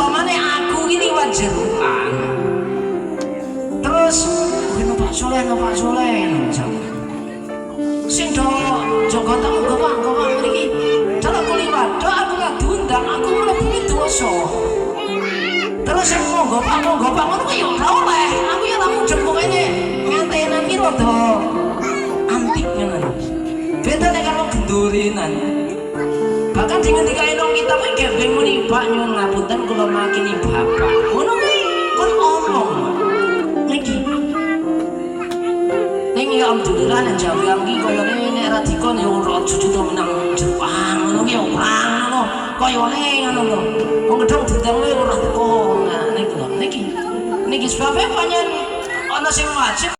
umpamane aku ini wajeruan terus no Pak Soleh sing do jaga tamu gopang mriki cara kuliwat do aku gak diundang aku mlebu dosa terus sing gopang ngono ya ora oleh aku ya lamun jempuk ini ngantenan ki rada antik ngono beda nek karo gendurinan bahkan dengan dikaino kita kuwi gembeng muni Pak nyuwun ngapunten kula makini bapak ngono kuwi kon omong niki ya alhamdulillah nek jawi anggi koyone nek ra dikon ya ora cucu to menang Jepang ngono ki ora ngono koyone ngono lho wong gedhong dendang ora teko nah niki sebabnya panjen ana sing wajib